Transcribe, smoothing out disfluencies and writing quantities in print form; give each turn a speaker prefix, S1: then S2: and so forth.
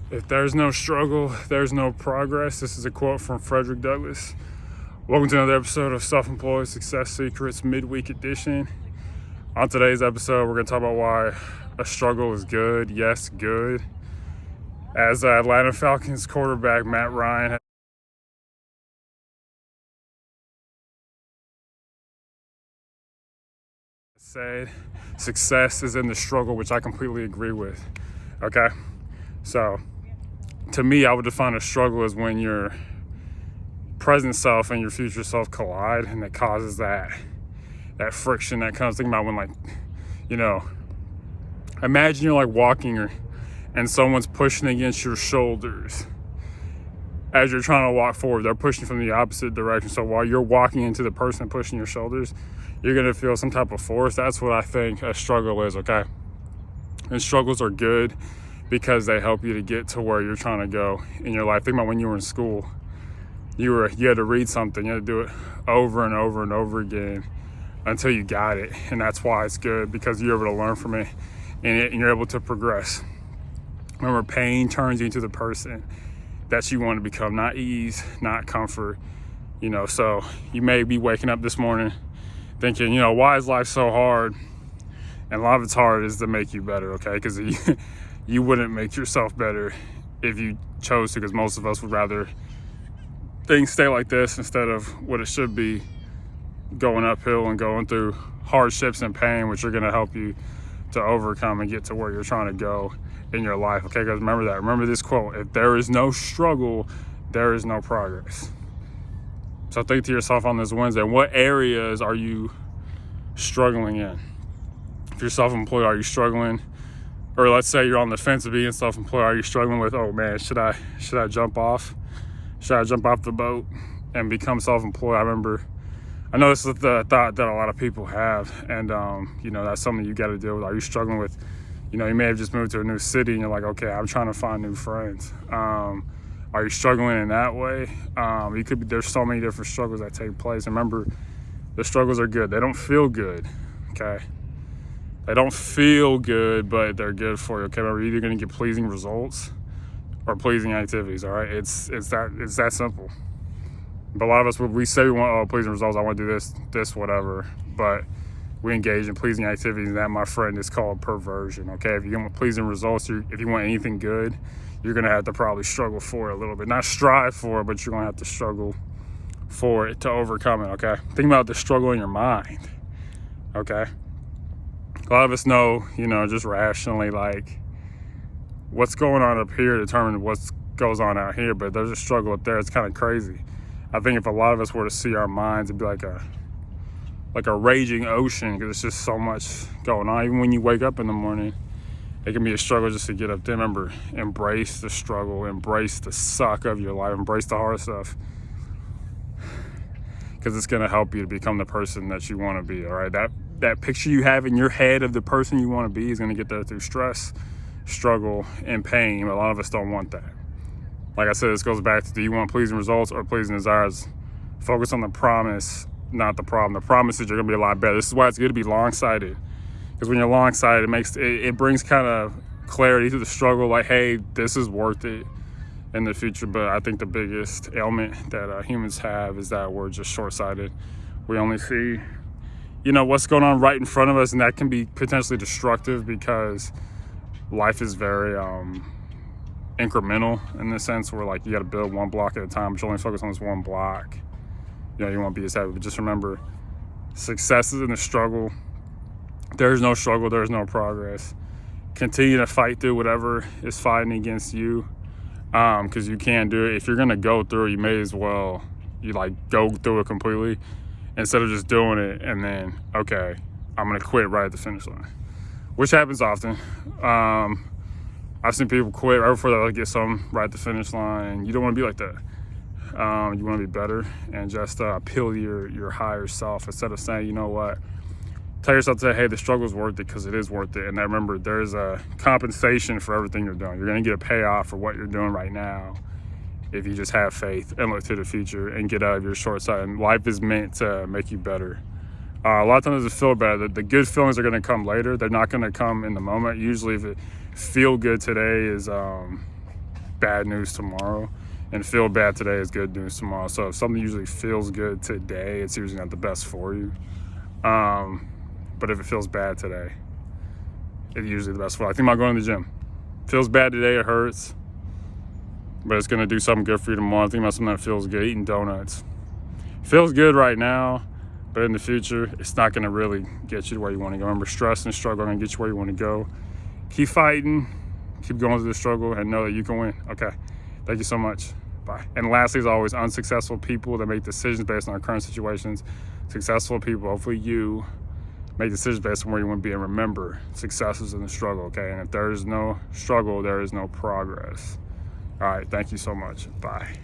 S1: If there's no struggle, there's no progress. This is a quote from Frederick Douglass. Welcome to another episode of Self-Employed Success Secrets Midweek Edition. On today's episode, we're going to talk about why a struggle is good. Yes, good. As Atlanta Falcons quarterback Matt Ryan said, success is in the struggle, which I completely agree with. Okay? So, to me, I would define a struggle as when your present self and your future self collide, and it causes that friction that comes. Think about when, imagine you're walking and someone's pushing against your shoulders as you're trying to walk forward. They're pushing from the opposite direction. So while you're walking into the person pushing your shoulders, you're going to feel some type of force. That's what I think a struggle is, okay? And struggles are good because they help you to get to where you're trying to go in your life. Think about when you were in school. You had to read something. You had to do it over and over and over again until you got it. And that's why it's good, because you're able to learn from it and you're able to progress. Remember, pain turns you into the person that you want to become, not ease, not comfort. So you may be waking up this morning thinking, why is life so hard? And a lot of it's hard is to make you better, okay? Because you wouldn't make yourself better if you chose to, because most of us would rather things stay like this instead of what it should be, going uphill and going through hardships and pain, which are going to help you to overcome and get to where you're trying to go in your life. Okay, guys, remember that. Remember this quote: if there is no struggle, there is no progress. So think to yourself on this Wednesday, what areas are you struggling in? If you're self-employed, are you struggling? Or let's say you're on the fence of being self-employed, are you struggling with, oh man, should I jump off? Should I jump off the boat and become self-employed? I know this is the thought that a lot of people have, and that's something you got to deal with. Are you struggling with, you may have just moved to a new city and you're like, okay, I'm trying to find new friends. Are you struggling in that way? There's so many different struggles that take place. And remember, the struggles are good. They don't feel good, okay? They don't feel good, but they're good for you, okay? Remember, you're either going to get pleasing results or pleasing activities, all right? It's that simple. But a lot of us, we say we want pleasing results. I want to do this, whatever. But we engage in pleasing activities, and that, my friend, is called perversion, okay? If you want pleasing results, if you want anything good, you're going to have to probably struggle for it a little bit. Not strive for it, but you're going to have to struggle for it to overcome it, okay? Think about the struggle in your mind, okay? A lot of us know, just rationally, what's going on up here determines what goes on out here, but there's a struggle up there. It's kind of crazy. I think if a lot of us were to see our minds, it'd be like a raging ocean, because it's just so much going on. Even when you wake up in the morning, it can be a struggle just to get up there. Remember, embrace the struggle, embrace the suck of your life, embrace the hard stuff, because it's going to help you to become the person that you want to be, all right? That picture you have in your head of the person you want to be is going to get there through stress, struggle, and pain. But a lot of us don't want that. Like I said, this goes back to, do you want pleasing results or pleasing desires? Focus on the promise, not the problem. The promise is you're going to be a lot better. This is why it's good to be long-sighted. Because when you're long-sighted, it brings kind of clarity to the struggle, like, hey, this is worth it in the future. But I think the biggest ailment that humans have is that we're just short-sighted. We only see, what's going on right in front of us, and that can be potentially destructive, because life is very incremental in the sense where, you got to build one block at a time, but you only focus on this one block. You won't be as happy. But just remember, success is in the struggle. There's no struggle, there's no progress. Continue to fight through whatever is fighting against you, because you can do it. If you're going to go through it, you may as well go through it completely, instead of just doing it and then, okay, I'm going to quit right at the finish line, which happens often. I've seen people quit right before they get something right at the finish line. You don't want to be like that. You want to be better and just appeal to your higher self, instead of saying, you know what, tell yourself today, hey, the struggle's worth it, because it is worth it. And then remember, there's a compensation for everything you're doing. You're going to get a payoff for what you're doing right now if you just have faith and look to the future and get out of your short sight. And life is meant to make you better. A lot of times it feel better. The good feelings are going to come later. They're not going to come in the moment. Usually if it feel good today is bad news tomorrow, and feel bad today is good news tomorrow. So if something usually feels good today, it's usually not the best for you. But if it feels bad today, it's usually the best for you. I think about going to the gym. Feels bad today, it hurts, but it's gonna do something good for you tomorrow. I think about something that feels good, eating donuts. Feels good right now, but in the future, it's not gonna really get you to where you wanna go. Remember, stress and struggle are gonna get you where you wanna go. Keep fighting, keep going through the struggle, and know that you can win. Okay, thank you so much. Bye. And lastly, as always, unsuccessful people that make decisions based on our current situations. Successful people, hopefully you, make decisions based on where you want to be. And remember, success is in the struggle, okay? And if there is no struggle, there is no progress. All right, thank you so much. Bye.